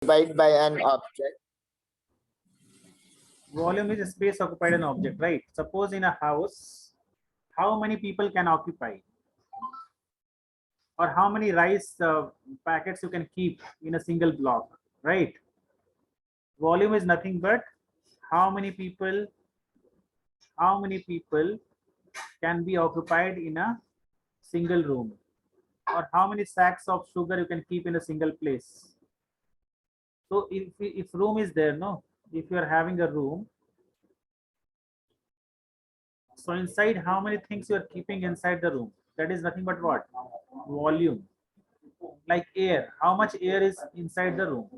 occupied by an object. Volume is a space occupied an object, right? Suppose in a house, how many people can occupy? Or how many rice packets you can keep in a single block, right? Volume is nothing but how many people can be occupied in a single room, or how many sacks of sugar you can keep in a single place. So if room is there, no, if you are having a room, so inside how many things you are keeping inside the room, that is nothing but what? Volume. Like air, how much air is inside the room?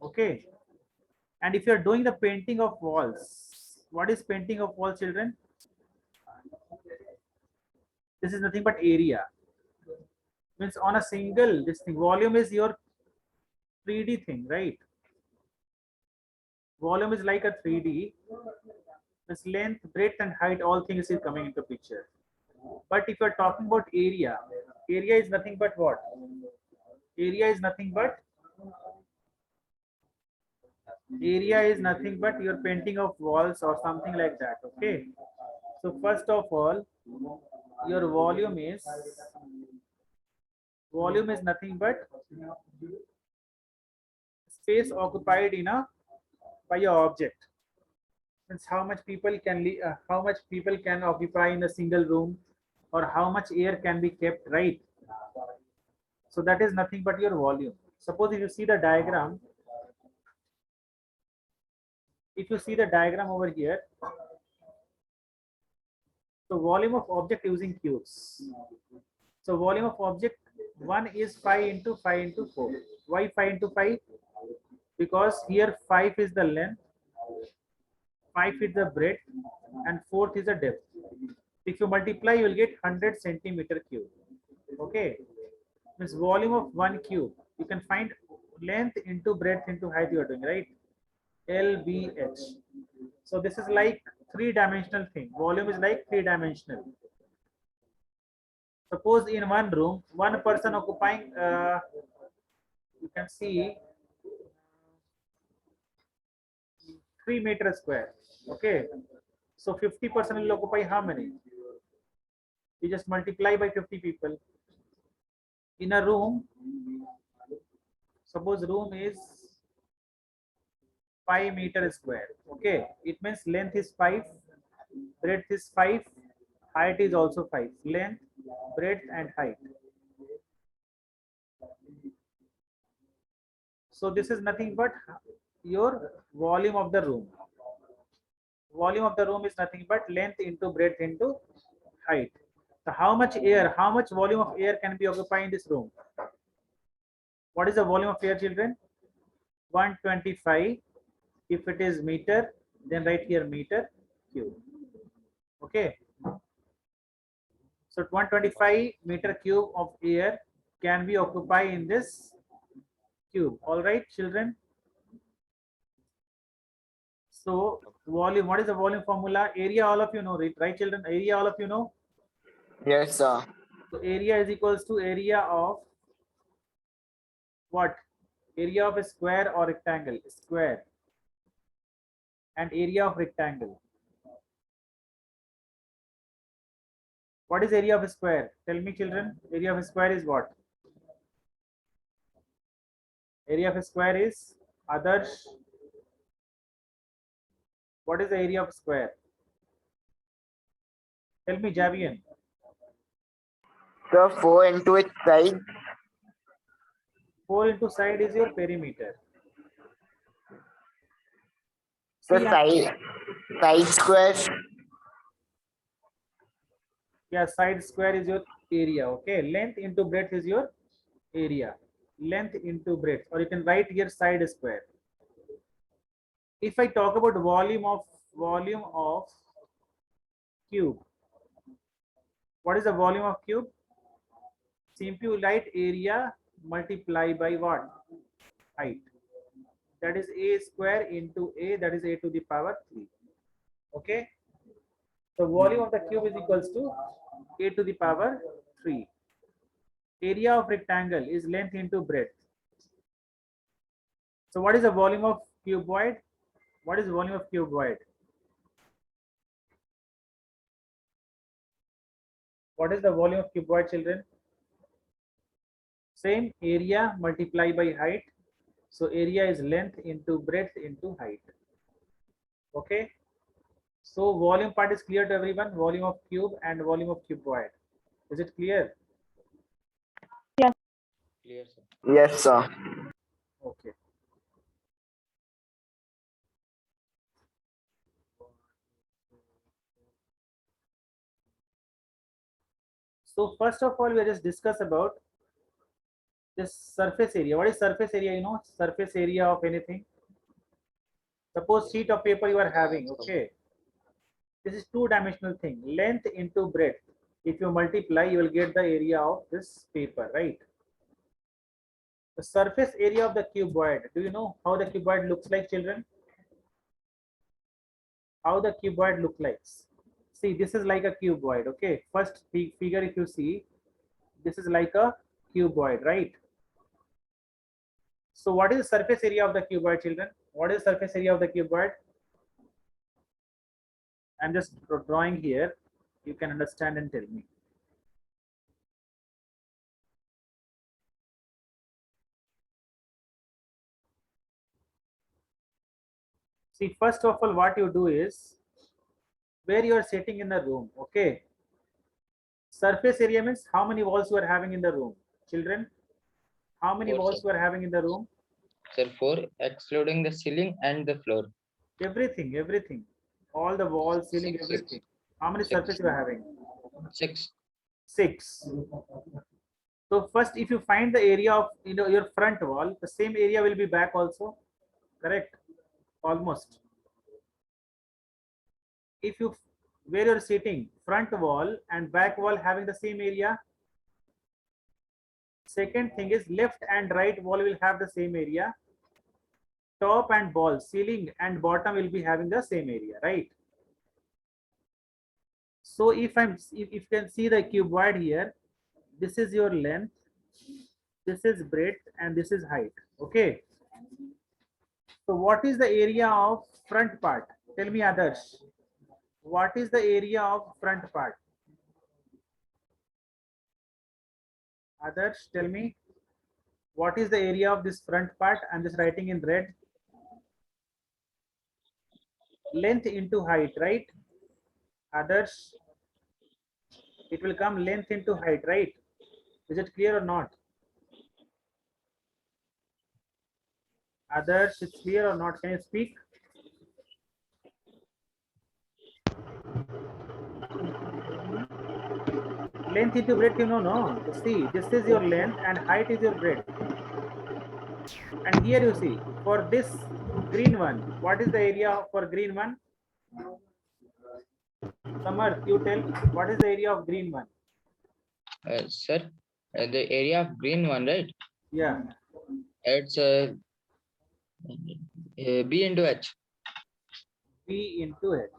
Okay. And if you are doing the painting of walls, what is painting of walls, children? This is nothing but area. Means on a single, this thing, volume is your 3D thing, right? Volume is like a 3D. This length, breadth, and height, all things is coming into picture. But if you're talking about area, area is nothing but what? Area is nothing but your painting of walls or something like that. Okay. So first of all, your volume is nothing but space occupied in a by your object. Means how much people can occupy in a single room, or how much air can be kept, right? So that is nothing but your volume. Suppose if you see the diagram, over here, so volume of object using cubes. So volume of object 1 is 5 into 5 into 4. Why 5 into 5? Because here 5 is the length, 5 is the breadth, and 4th is the depth. If you multiply, you will get 100 centimeter cube. Okay. Means volume of 1 cube. You can find length into breadth into height you are doing, right? LBH. So this is like three-dimensional thing. Volume is like three-dimensional. Suppose in one room, one person occupying, you can see 3 meters square. Okay. So 50% will occupy how many? You just multiply by 50 people. In a room, suppose room is 5 meters square. Okay. It means length is 5, breadth is 5, height is also 5. Length, breadth, and height. So this is nothing but your volume of the room. Volume of the room is nothing but length into breadth into height. So how much volume of air can be occupied in this room? What is the volume of air, children? 125. If it is meter, then write here meter cube. Okay. So 125 meter cube of air can be occupied in this cube. All right, children. So volume, what is the volume formula? Area, all of you know, right, children? Area, all of you know? Yes, sir. So area is equals to area of what? Area of a square or rectangle? Square. And area of rectangle. What is area of a square? Tell me, children. Area of a square is what? Area of a square is Adarsh. What is the area of a square? Tell me, Javian. So 4 into its side. 4 into side is your perimeter. So See, side square. yeah, side square is your area. Okay, length into breadth is your area. Length into breadth, or you can write here side square. If I talk about volume of cube, what is the volume of cube? Simply write area multiply by what? Height. That is a square into a, that is a to the power 3. Okay. So volume of the cube is equals to a to the power 3. Area of rectangle is length into breadth. So what is the volume of cuboid? What is the volume of cuboid? What is the volume of cuboid, children? Same, area multiplied by height. So area is length into breadth into height. Okay. So volume part is clear to everyone. Volume of cube and volume of cuboid. Is it clear? Clear, sir. Yes, sir. Okay. So first of all, we just discuss about this surface area. What is surface area? You know, surface area of anything. Suppose sheet of paper you are having. Okay. This is two-dimensional thing. Length into breadth. If you multiply, you will get the area of this paper, right? The surface area of the cuboid. Do you know how the cuboid looks like, children? How the cuboid look like? See, this is like a cuboid. Okay. First figure, if you see, this is like a cuboid, right? So what is the surface area of the cuboid, children? What is the surface area of the cuboid? I'm just drawing here. You can understand and tell me. See, first of all, what you do is, where you are sitting in the room, okay? Surface area means how many walls you are having in the room. Children, how many Four, walls sir. you are having in the room? Sir, 4, excluding the ceiling and the floor. Everything, everything. All the walls, ceiling, Six, everything. How many six. surface you are having? 6. 6. So first, if you find the area of your front wall, the same area will be back also. Correct? Almost. If you where you're sitting, front wall and back wall having the same area. Second thing is left and right wall will have the same area. Top and ball, ceiling and bottom will be having the same area, right? So if you can see the cuboid here, this is your length, this is breadth, and this is height. Okay. So what is the area of front part? Tell me, Adarsh. What is the area of front part? Adarsh, tell me. What is the area of this front part? I'm just writing in red. Length into height, right? Others, it will come length into height, right? Is it clear or not? Others, it's clear or not? Can you speak? Length into breadth, you know, no? See, this is your length and height is your breadth. And here you see, for this green one, what is the area for green one? Samarth, you tell, what is the area of green one? Sir, the area of green one, right? Yeah. It's B into H. B into H.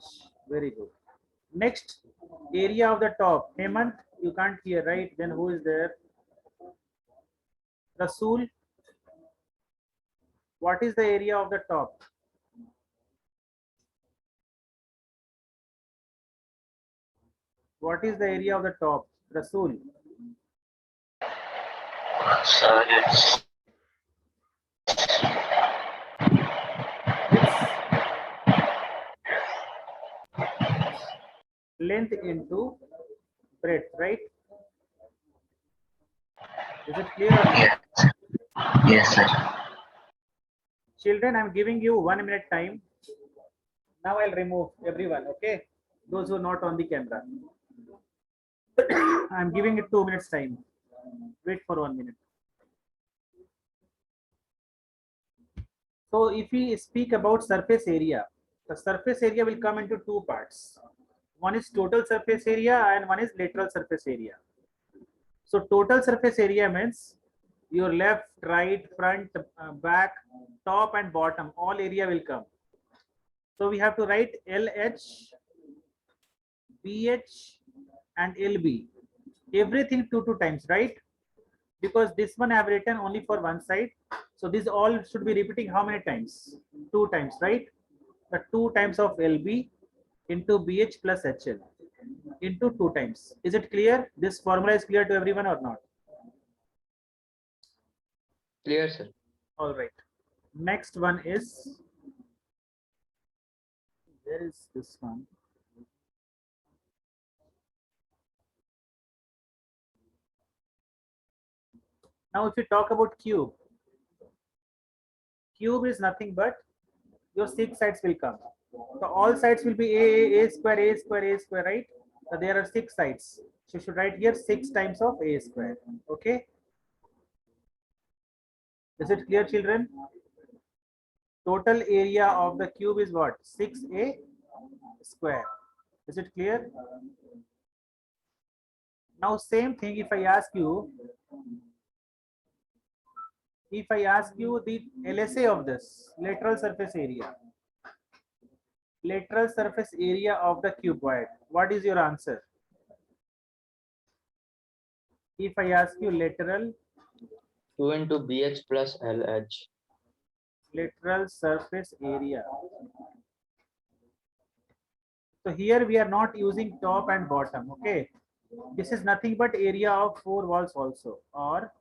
Very good. Next, area of the top. Hemant, you can't hear, right? Then who is there? Rasool. What is the area of the top? What is the area of the top? Rasool. Sir, it's It's length into breadth, right? Is it clear or not? yes, sir. Children, I'm giving you 1 minute time. Now I'll remove everyone, okay? Those who are not on the camera. I'm giving it 2 minutes time. Wait for 1 minute. So if we speak about surface area, the surface area will come into two parts. One is total surface area and one is lateral surface area. So total surface area means your left, right, front, back, top and bottom, all area will come. So we have to write LH, BH and LB. Everything 2 times, right? because this one I have written only for one side. So this all should be repeating how many times? 2 times, right? The 2 times of LB into BH plus HL into 2 times. Is it clear? This formula is clear to everyone or not? Clear, sir. All right. Next one is, where is this one? Now, if you talk about cube, cube is nothing but your 6 sides will come. So all sides will be a square, a square, a square, right? So there are 6 sides. So you should write here 6 times of a square. Okay. Is it clear, children? Total area of the cube is what? 6a square. Is it clear? Now, same thing if I ask you, the LSA of this, lateral surface area of the cuboid, what is your answer? If I ask you lateral 2 into BH plus LH. surface area. So here we are not using top and bottom, okay? This is nothing but area of 4 walls also, or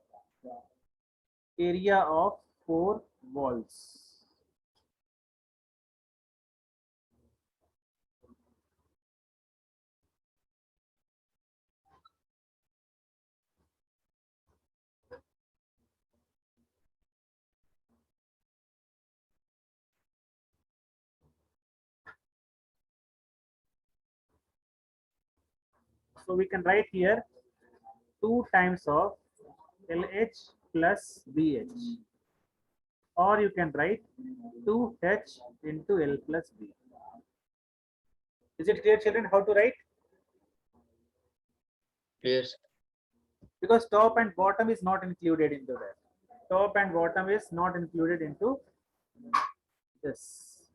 area of 4 walls. So we can write here 2 times of LH plus BH, or you can write 2H into L plus B. Is it clear, children, how to write? Clear, sir. Because top and bottom is not included into that. Top and bottom is not included into this.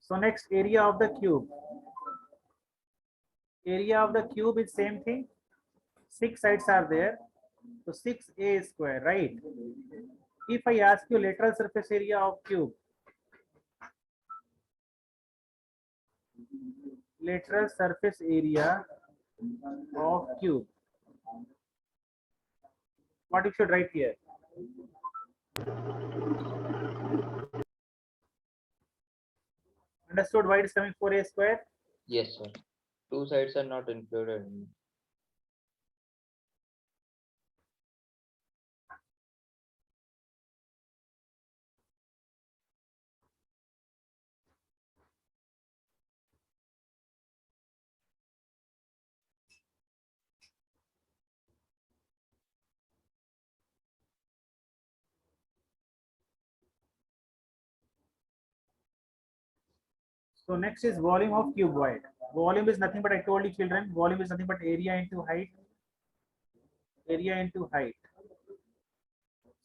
So next, area of the cube. Area of the cube is same thing. 6 sides are there. So 6a square, right? If I ask you lateral surface area of cube, lateral surface area of cube, what you should write here? Understood why it is coming 4a square? Yes, sir. 2 sides are not included. So next is volume of cuboid. Volume is nothing but, I told you children, volume is nothing but area into height. Area into height.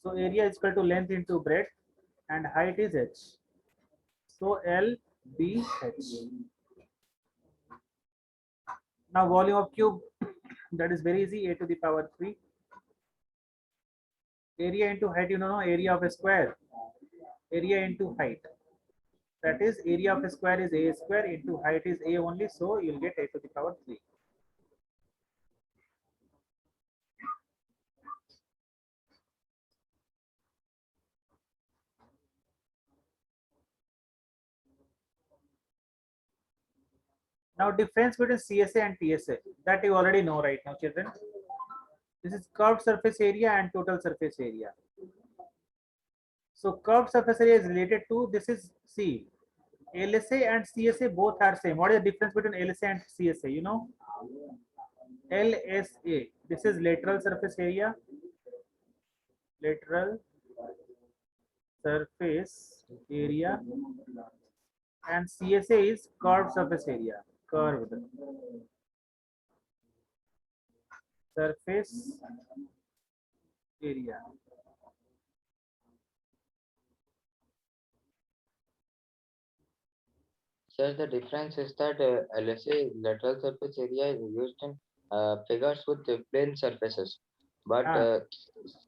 So area is equal to length into breadth and height is h. So L B H. Now volume of cube, that is very easy, a to the power 3. Area into height, you know, area of a square. Area into height. That is area of a square is a square into height is a only, so you'll get a to the power 3. Now difference between CSA and TSA, that you already know right now, children. This is curved surface area and total surface area. So curved surface area is related to, this is C. LSA and CSA both are same. What is the difference between LSA and CSA? You know, LSA, this is lateral surface area. Lateral surface area, and CSA is curved surface area. Curved surface area. Sir, the difference is that LSA, lateral surface area, is used in figures with the plane surfaces, but Ah.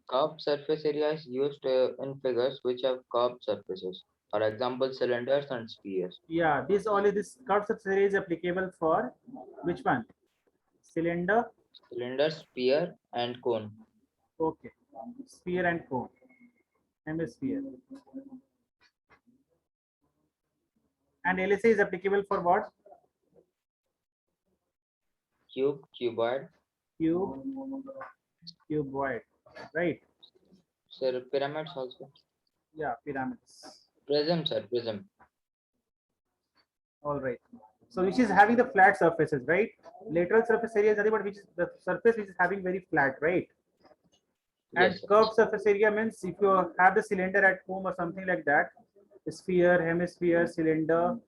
curved surface area is used in figures which have curved surfaces. For example, cylinders and spheres. Yeah, this curved surface area is applicable for which one? Cylinder. Cylinder, sphere, and cone. Okay. Sphere and cone. Hemisphere. And LSA is applicable for what? Cube, cuboid, Cube, cuboid, right? sir, pyramids also. Yeah, pyramids. Prism, sir, prism. All right. So which is having the flat surfaces, right? Lateral surface area is nothing but which is the surface which is having very flat, right? And Yes, sir. curved surface area means if you have the cylinder at home or something like that, sphere, hemisphere, cylinder.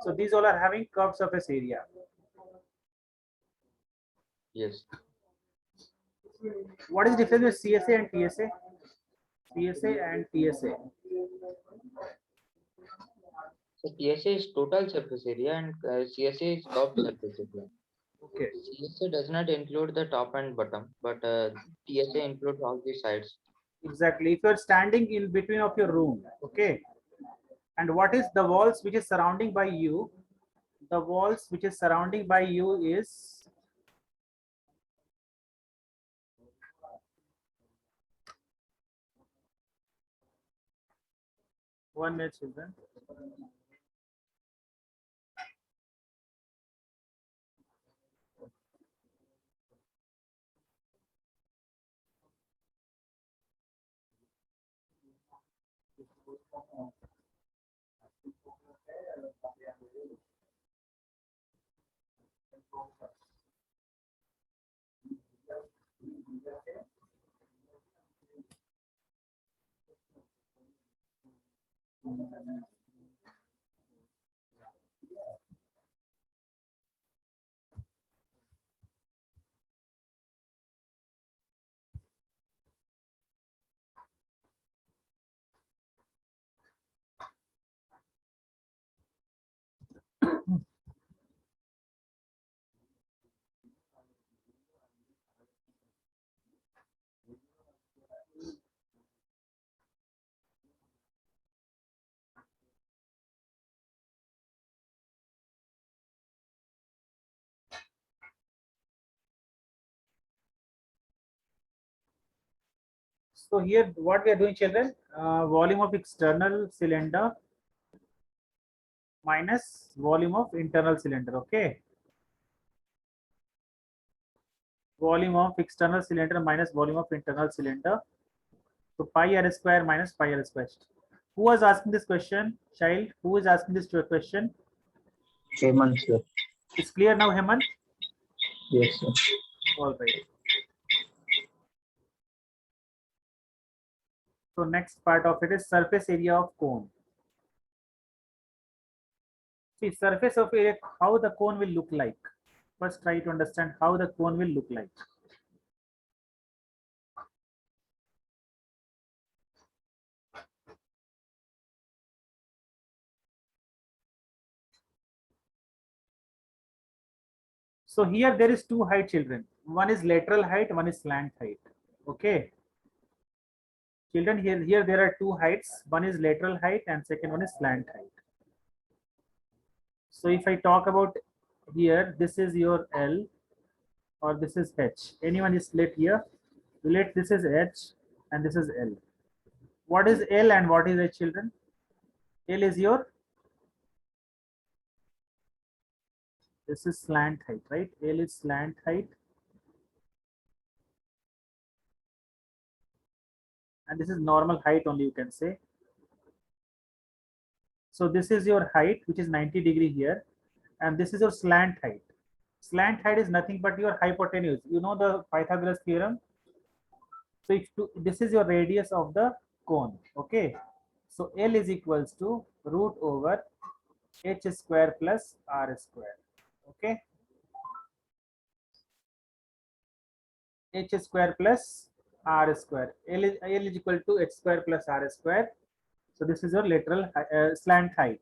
So these all are having curved surface area. Yes. What is the difference with CSA and TSA? CSA and TSA. So TSA is total surface area and CSA is curved surface area. Okay. CSA does not include the top and bottom, but TSA includes all the sides. Exactly. If you are standing in between of your room, okay, and what is the walls which is surrounding by you? The walls which is surrounding by you is one minute, children. So here what we are doing, children, volume of external cylinder minus volume of internal cylinder, okay? Volume of external cylinder minus volume of internal cylinder. So pi r square minus pi r square. Who was asking this question? Child, who is asking this question? Hemant, sir. It's clear now, Hemant? Yes, sir. All right. So next part of it is surface area of cone. See, surface of area, how the cone will look like. First try to understand how the cone will look like. So here there is two height, children. One is lateral height, one is slant height. Okay. Children, here there are two heights. One is lateral height and second one is slant height. So if I talk about here, this is your L or this is H. Anyone is split here? Let this is H and this is L. What is L and what is H, children? L is your, this is slant height, right? L is slant height. And this is normal height only, you can say. So this is your height, which is 90 degree here. And this is your slant height. Slant height is nothing but your hypotenuse. You know the Pythagoras theorem. So if this is your radius of the cone. Okay. So L is equals to root over H square plus R square. Okay. H square plus R square. L is equal to H square plus R square. So this is your lateral slant height.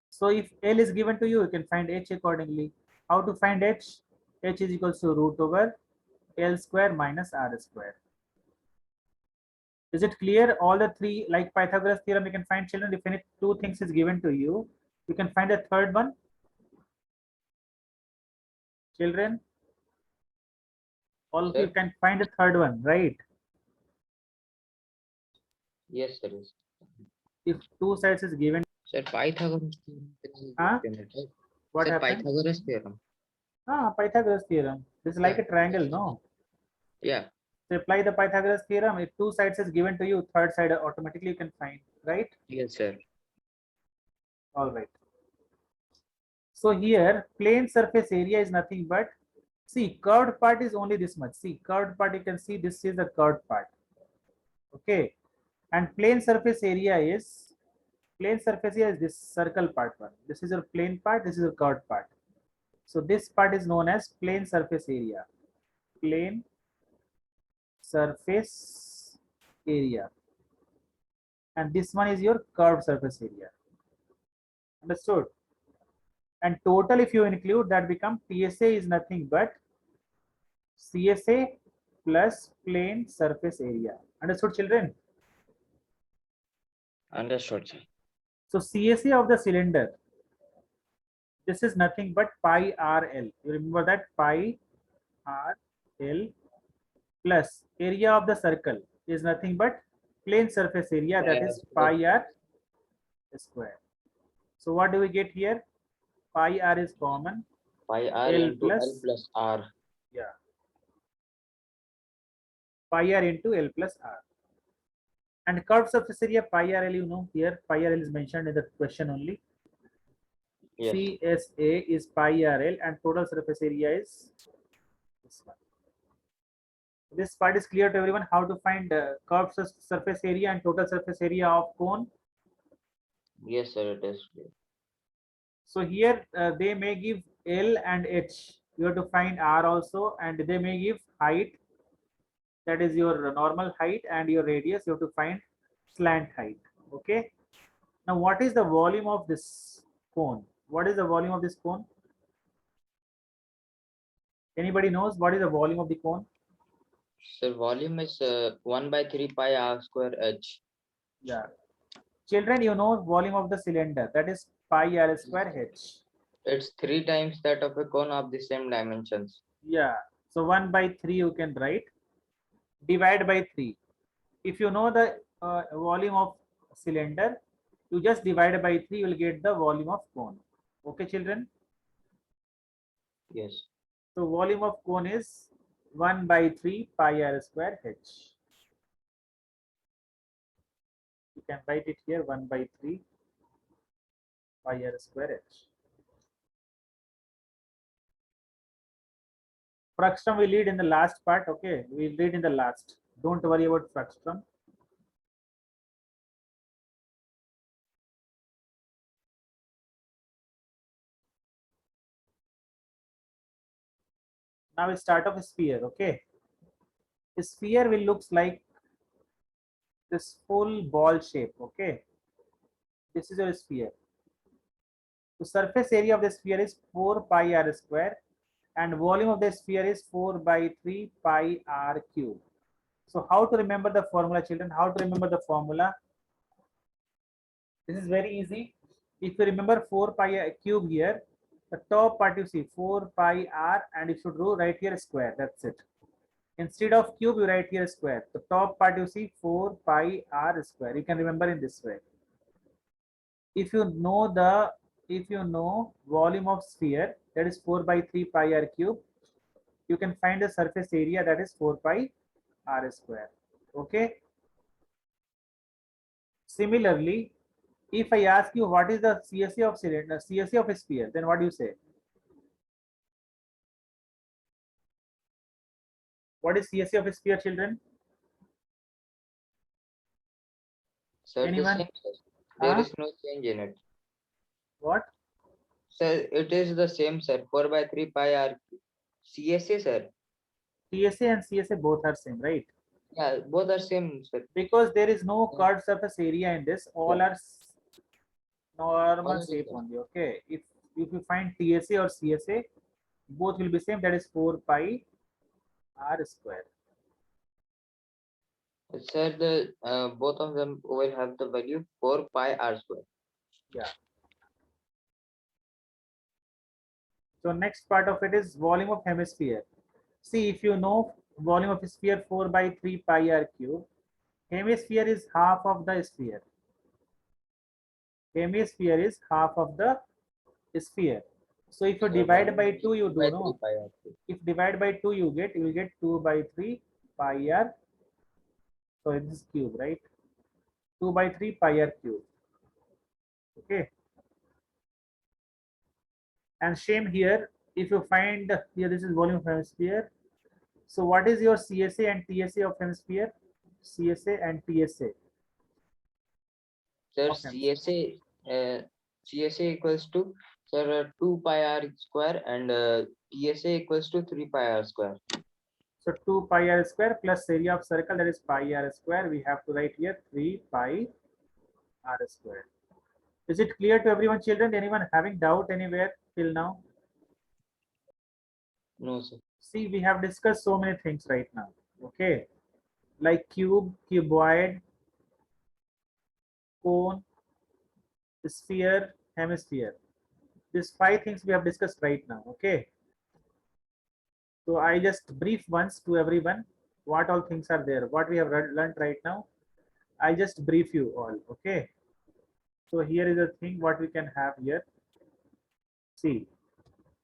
So if L is given to you, you can find H accordingly. How to find H? H is equals to root over L square minus R square. Is it clear? All the three, like Pythagoras theorem, you can find, children, if any two things is given to you, you can find a third one. Children, all of you Sir? can find a third one, right? Yes, sir. Yes. If two sides is given, Sir, Pythagoras theorem is Huh? used in it, right? what Sir, happens? Pythagoras theorem. Pythagoras theorem. This is like Yeah. a triangle, no? Yeah. So apply the Pythagoras theorem. If two sides is given to you, third side automatically you can find, right? Yes, sir. All right. So here, plane surface area is nothing but, see, curved part is only this much. See, curved part, you can see this is the curved part. Okay. And plane surface area is this circle part one. This is your plane part, this is your curved part. So this part is known as plane surface area. Plane surface area. And this one is your curved surface area. Understood? And total, if you include, that become PSA is nothing but CSA plus plane surface area. Understood, children? Understood, sir. So CSA of the cylinder, this is nothing but pi RL. You remember that, pi RL plus area of the circle is nothing but plane surface area, that is pi R square. So what do we get here? Pi R is common. Pi r L into L plus- plus R. Yeah. Pi R into L plus R. And curved surface area pi RL, you know, here pi RL is mentioned in the question only. Yes. CSA is pi RL and total surface area is this one. This part is clear to everyone, how to find curved surface area and total surface area of cone. Yes, sir. It is clear. So here they may give L and H. You have to find R also, and they may give height, that is your normal height, and your radius. You have to find slant height. Okay. Now, what is the volume of this cone? What is the volume of this cone? Anybody knows what is the volume of the cone? Sir, volume is 1 by 3 pi r square h. Yeah. Children, you know volume of the cylinder, that is pi r square h. It's 3 times that of a cone of the same dimensions. Yeah. So 1 by 3 you can write. Divide by 3. If you know the volume of cylinder, you just divide by 3, you will get the volume of cone. Okay, children? Yes. So volume of cone is 1 by 3 pi r square h. You can write it here, 1 by 3 pi r square h. Frustum we read in the last part. Okay, we'll read in the last. Don't worry about frustum. Now we start off a sphere. Okay, a sphere will looks like this full ball shape. Okay, this is your sphere. The surface area of the sphere is 4 pi r square, and volume of the sphere is 4 by 3 pi r cube. So how to remember the formula, children? How to remember the formula? This is very easy. If you remember 4 pi r cube here, the top part you see 4 pi r, and you should write here square. That's it. Instead of cube, you write here square. The top part you see 4 pi r square. You can remember in this way. If you know volume of sphere, that is 4 by 3 pi r cube, you can find the surface area, that is 4 pi r square. Okay. Similarly, if I ask you what is the CSA of cylinder, CSA of a sphere, then what do you say? What is CSA of a sphere, children? Sir, Anyone? the same, sir. There Huh? is no change in it. What? Sir, it is the same, sir. 4 by 3 pi r. CSA, sir. TSA and CSA both are same, right? Yeah, both are same, sir. Because there is no curved surface area in this, all are normal All shape same. only. Okay. If you find TSA or CSA, Both will be same, that is 4 pi r square. Sir, the both of them will have the value 4 pi r square. Yeah. So next part of it is volume of hemisphere. See, if you know volume of sphere 4 by 3 pi r cube, hemisphere is half of the sphere. Hemisphere is half of the sphere. So if you So divide volume by will be 2, you 2 do by know. 3 pi r cube. If divide by 2, you will get 2 by 3 pi r. So it is cube, right? 2 by 3 pi r cube. Okay. And same here, if you find here, this is volume of hemisphere. So what is your CSA and TSA of hemisphere? CSA and TSA. Sir, of hemisphere. CSA equals to, sir, 2 pi r square, and TSA equals to 3 pi r square. So 2 pi r square plus area of circle, that is pi r square. We have to write here 3 pi r square. Is it clear to everyone, children? Anyone having doubt anywhere till now? No, sir. See, we have discussed so many things right now. Okay, like cube, cuboid, cone, sphere, hemisphere. These 5 things we have discussed right now. Okay. So I just brief once to everyone what all things are there, what we have learned right now. I just brief you all. Okay. So here is the thing what we can have here. See,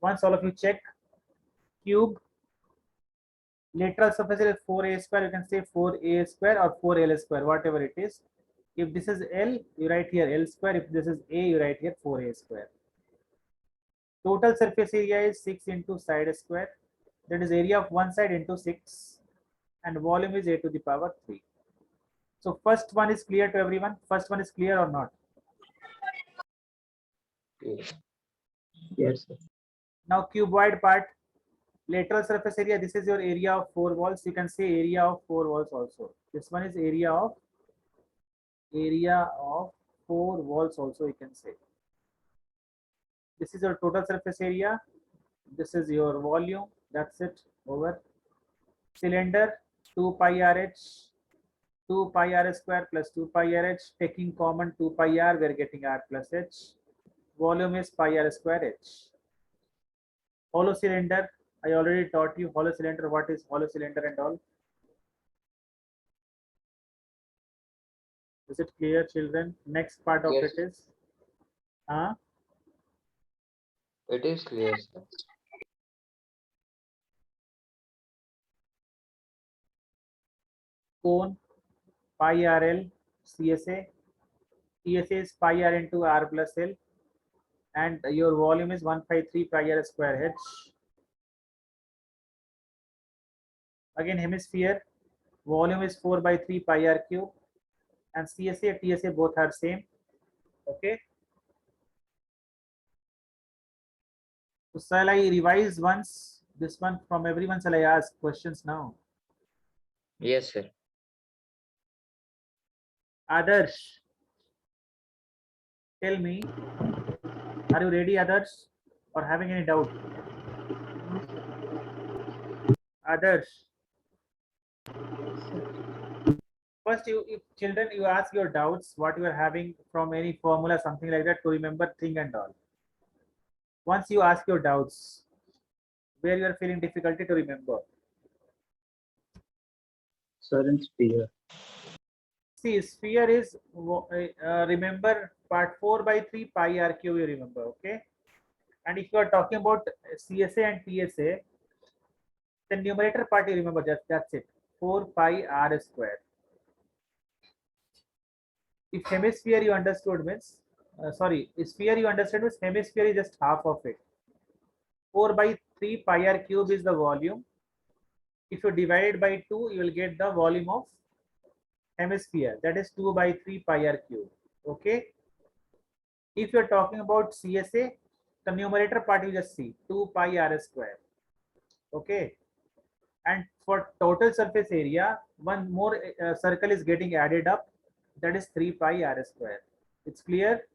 once all of you check cube, lateral surface is 4a square. You can say 4a square or 4l square, whatever it is. If this is L, you write here L square. If this is A, you write here 4a square. Total surface area is 6 into side square. That is area of one side into 6. And volume is a to the power 3. So first one is clear to everyone. First one is clear or not? Yes. Yes, sir. Now cuboid part, lateral surface area. This is your area of 4 walls. You can say area of 4 walls also. This one is area of 4 walls also, you can say. This is your total surface area. This is your volume. That's it. Over. Cylinder 2 pi RH, 2 pi r square plus 2 pi rh. Taking common 2 pi r, we are getting r plus h. Volume is pi r square h. Hollow cylinder, I already taught you hollow cylinder, what is hollow cylinder and all. Is it clear, children? Next part of Yes. it is It is clear, sir. cone, pi rl, CSA. CSA is pi r into r plus l, and your volume is 153 pi r square h. Again hemisphere, volume is 4 by 3 pi r cube, and CSA and TSA both are same. Okay. So shall I revise once this one from everyone? Shall I ask questions now? Yes, sir. Adarsh, tell me, are you ready, Adarsh, or having any doubt? Adarsh, first if children, you ask your doubts, what you are having from any formula, something like that, to remember thing and all. Once you ask your doubts, where you are feeling difficulty to remember. Sir, in sphere. See, sphere is, remember part 4 by 3 pi r cube, you remember, okay? And if you are talking about CSA and TSA, the numerator part you remember, that's it, 4 pi r square. If hemisphere you understood means, sorry, sphere you understood means hemisphere is just half of it. 4 by 3 pi r cube is the volume. If you divide it by 2, you will get the volume of hemisphere, that is 2 by 3 pi r cube. Okay. If you are talking about CSA, the numerator part you just see 2 pi r square. Okay. And for total surface area, one more circle is getting added up, that is 3 pi r square. It's clear?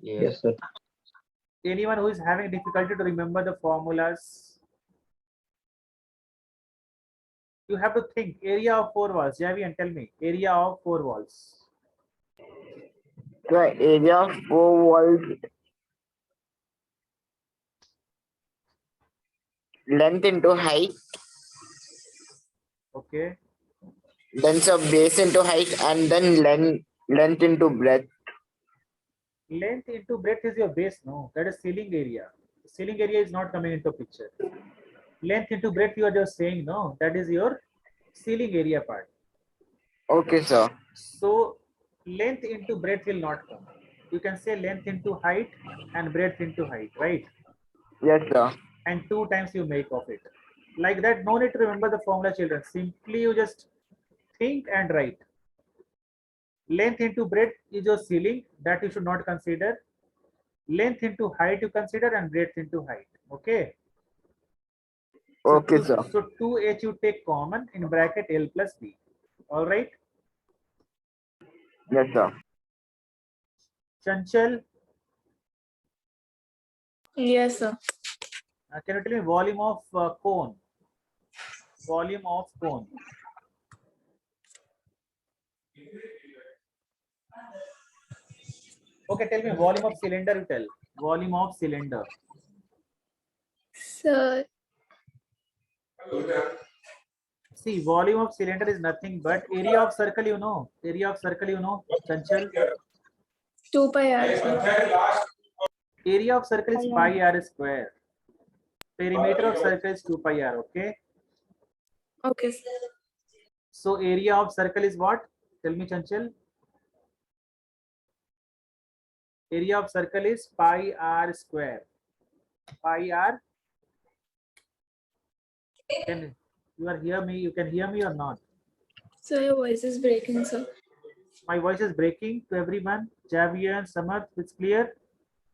Yes. Yes, sir. Anyone who is having difficulty to remember the formulas? You have to think area of 4 walls. Javian, tell me area of 4 walls. The area of 4 walls, length into height, Okay. then base into height, and then length into breadth. Length into breadth is your base, no? That is ceiling area. Ceiling area is not coming into picture. Length into breadth, you are just saying, no? That is your ceiling area part. Okay, sir. So length into breadth will not come. You can say length into height and breadth into height, right? Yes, sir. And 2 times you make of it. Like that, no need to remember the formula, children. Simply you just think and write. Length into breadth is your ceiling, that you should not consider. Length into height you consider, and breadth into height. Okay. So Okay, two, sir. so 2h you take common in bracket L plus B. All right. Yes, sir. Chanchal, Yes, sir. can you tell me volume of cone? Volume of cone. Okay, tell me volume of cylinder. You tell volume of cylinder. Sir, See, volume of cylinder is nothing but area of circle. You know, area of circle. You know, Chanchal. 2 pi r, sir. Area of circle is pi r square. Perimeter of circle is 2 pi r. Okay. Okay, sir. So area of circle is what? Tell me, Chanchal. Area of circle is pi r square. Pi r. Can you hear me? You can hear me or not? So your voice is breaking, sir. My voice is breaking to everyone. Javier and Samarth, it's clear.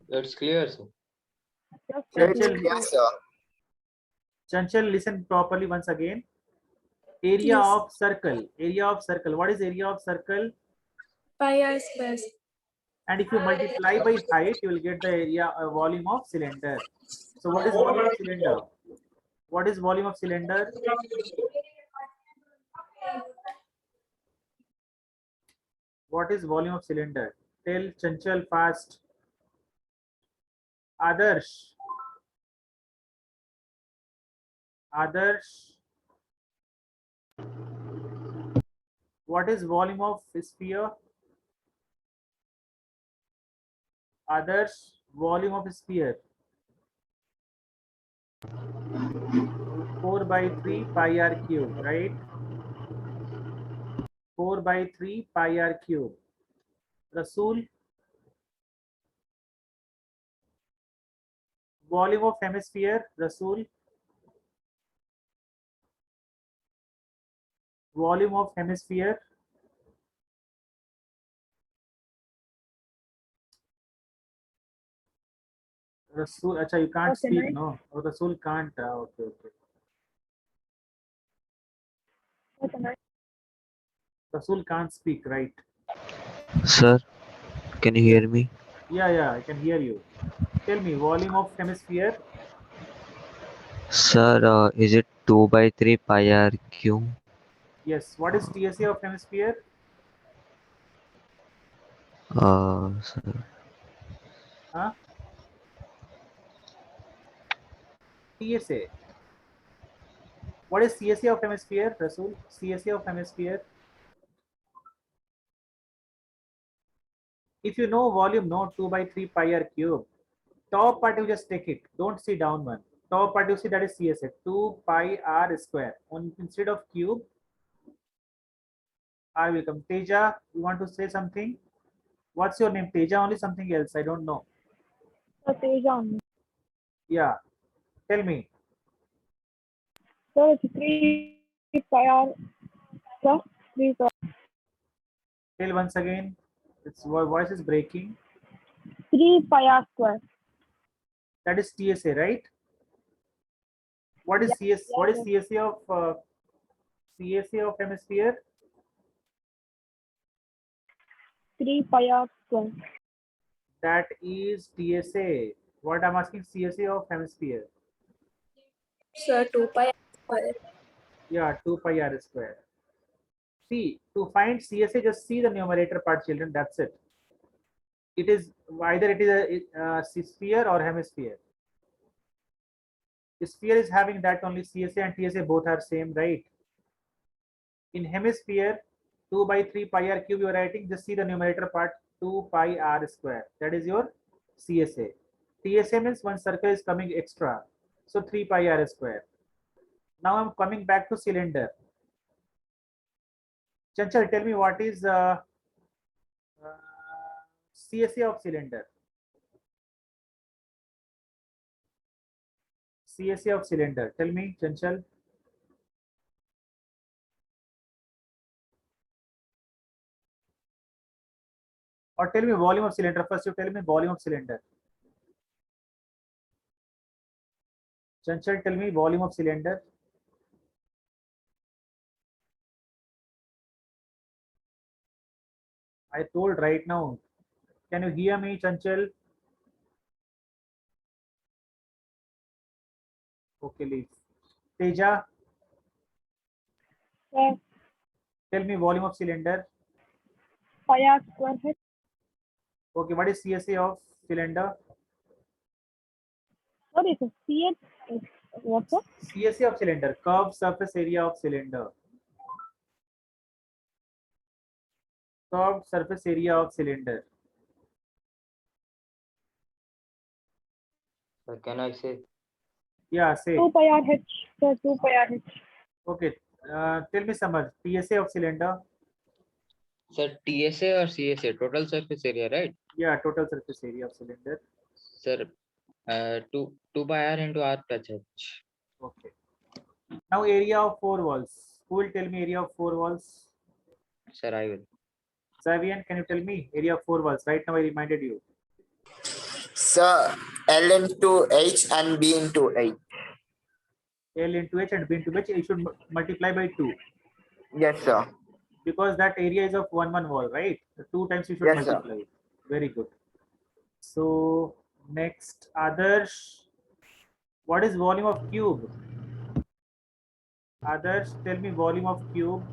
That's clear, sir. Chanchal, Yes, sir. Chanchal, listen properly once again. Area Yes. of circle. Area of circle. What is area of circle? Pi r square. Sir. And if you multiply by height, you will get the area volume of cylinder. So what is volume of cylinder? What is volume of cylinder? What is volume of cylinder? Tell Chanchal fast. Adarsh. Adarsh. What is volume of sphere? Adarsh, volume of sphere. 4 by 3 pi r cube, right? 4 by 3 pi r cube. Rasool, volume of hemisphere. Rasool, volume of hemisphere. Rasool, acha, you can't speak, no? Oh, Rasool can't. Okay, okay. Rasool can't speak, right? Sir, can you hear me? Yeah, I can hear you. Tell me, volume of hemisphere. Sir, is it 2 by 3 pi r cube? Yes. What is TSA of hemisphere? Sir, Huh? TSA. What is CSA of hemisphere, Rasool? CSA of hemisphere. If you know volume, no 2 by 3 pi r cube. Top part you just take it. Don't see down one. Top part you see that is CSA. 2 pi r square. Instead of cube, R will come. Teja, you want to say something? What's your name? Teja, only something else. I don't know. Yeah. Tell me. So it's 3 pi r plus 3 pi, Tell once again. Its voice is breaking. 3 pi r square. That is TSA, right? What is CS? What is CSA of hemisphere? 3 pi r square. That is TSA. What I'm asking, CSA of hemisphere. Sir, 2 pi r square. Yeah, 2 pi r square. See, to find CSA, just see the numerator part, children. That's it. It is either it is a sphere or hemisphere. The sphere is having that only CSA and TSA both are same, right? In hemisphere, 2 by 3 pi r cube you are writing. Just see the numerator part, 2 pi r square. That is your CSA. TSA means one circle is coming extra. So 3 pi r square. Now I'm coming back to cylinder. Chanchal, tell me what is CSA of cylinder? CSA of cylinder. Tell me, Chanchal. Or tell me volume of cylinder. First, you tell me volume of cylinder. Chanchal, tell me volume of cylinder. I told right now. Can you hear me, Chanchal? Okay, leave. Teja, Sir, tell me volume of cylinder. pi r square h. Okay, what is CSA of cylinder? What is it? CH? What, sir? CSA of cylinder, curved surface area of cylinder. Curved surface area of cylinder. Can I say? Yeah, say. 2 pi r h. Sir, 2 pi r h. Okay. Tell me Samad, TSA of cylinder. Sir, TSA or CSA, total surface area, right? Yeah, total surface area of cylinder. Sir, 2 by r into r plus h. Okay. Now area of 4 walls. Who will tell me area of 4 walls? Sir, I will. Xavier, can you tell me area of 4 walls? Right now I reminded you. Sir, L into H and B into H. L into H and B into H, you should multiply by 2. Yes, sir. Because that area is of 1 wall, right? 2 times you should Yes, sir. multiply. Very good. So next, Adarsh, what is volume of cube? Adarsh, tell me volume of cube.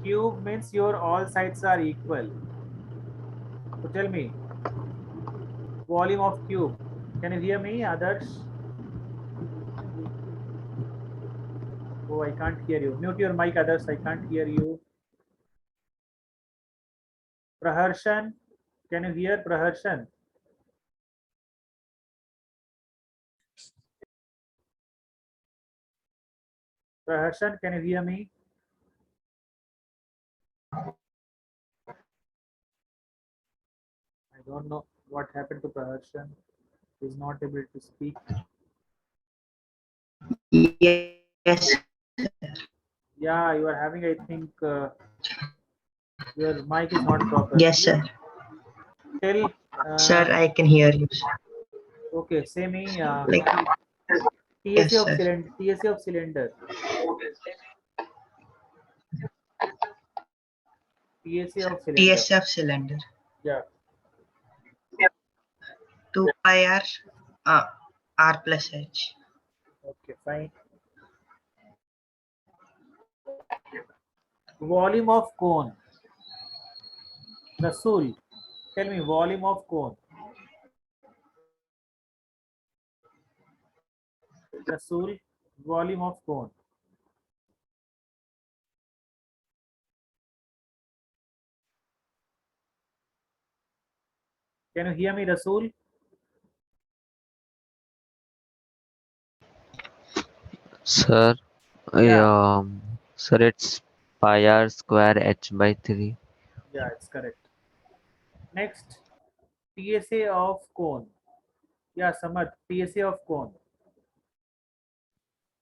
Cube means your all sides are equal. So tell me, volume of cube. Can you hear me, Adarsh? Oh, I can't hear you. Mute your mic, Adarsh. I can't hear you. Praharshan, can you hear Praharshan? Praharshan, can you hear me? I don't know what happened to Praharshan. He's not able to speak. Yes, Yeah, you are having, I think, your mic is not proper. yes, sir. Tell, Sir, I can hear you. okay, say me, Like, yes, TSA of sir. cylinder, TSA of cylinder. TSA of cylinder. TSF cylinder. Yeah, 2 pi r, r plus h. okay, fine. Volume of cone. Rasul, tell me volume of cone. Rasul, volume of cone. Can you hear me, Rasul? Sir, Yeah. sir, it's pi r square h by 3. Yeah, it's correct. Next, TSA of cone. Yeah, Samad, TSA of cone.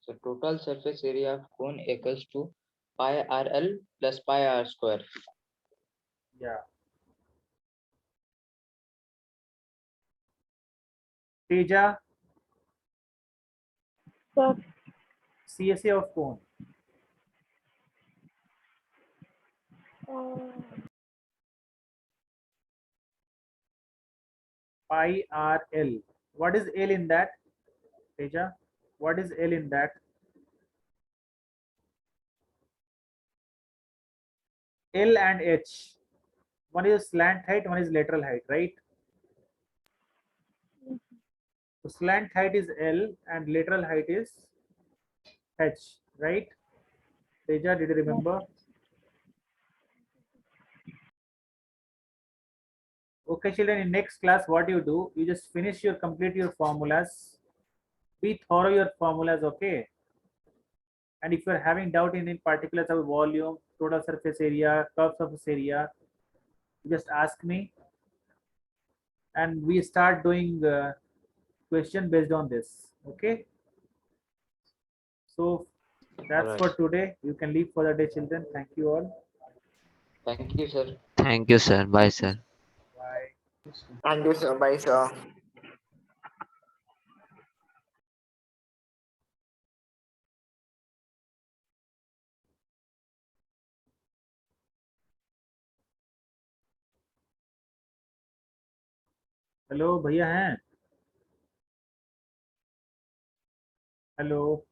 So total surface area of cone equals to pi rl plus pi r square. Yeah. Teja, Sir, CSA of cone. uh, pi r L. What is L in that? Teja, what is L in that? L and H. One is slant height, one is lateral height, right? So slant height is L and lateral height is H, right? Teja, did you remember? Okay, children, in next class, what you do, you just complete your formulas. Be thorough your formulas, okay? And if you're having doubt in particulars of volume, total surface area, curve surface area, you just ask me. And we start doing question based on this, okay? So that's Alright. for today. You can leave for the day, children. Thank you all. Thank you, sir. Thank you, sir. Bye, sir. Bye. Thank you, sir. Bye, sir. Hello भैया हैं? Hello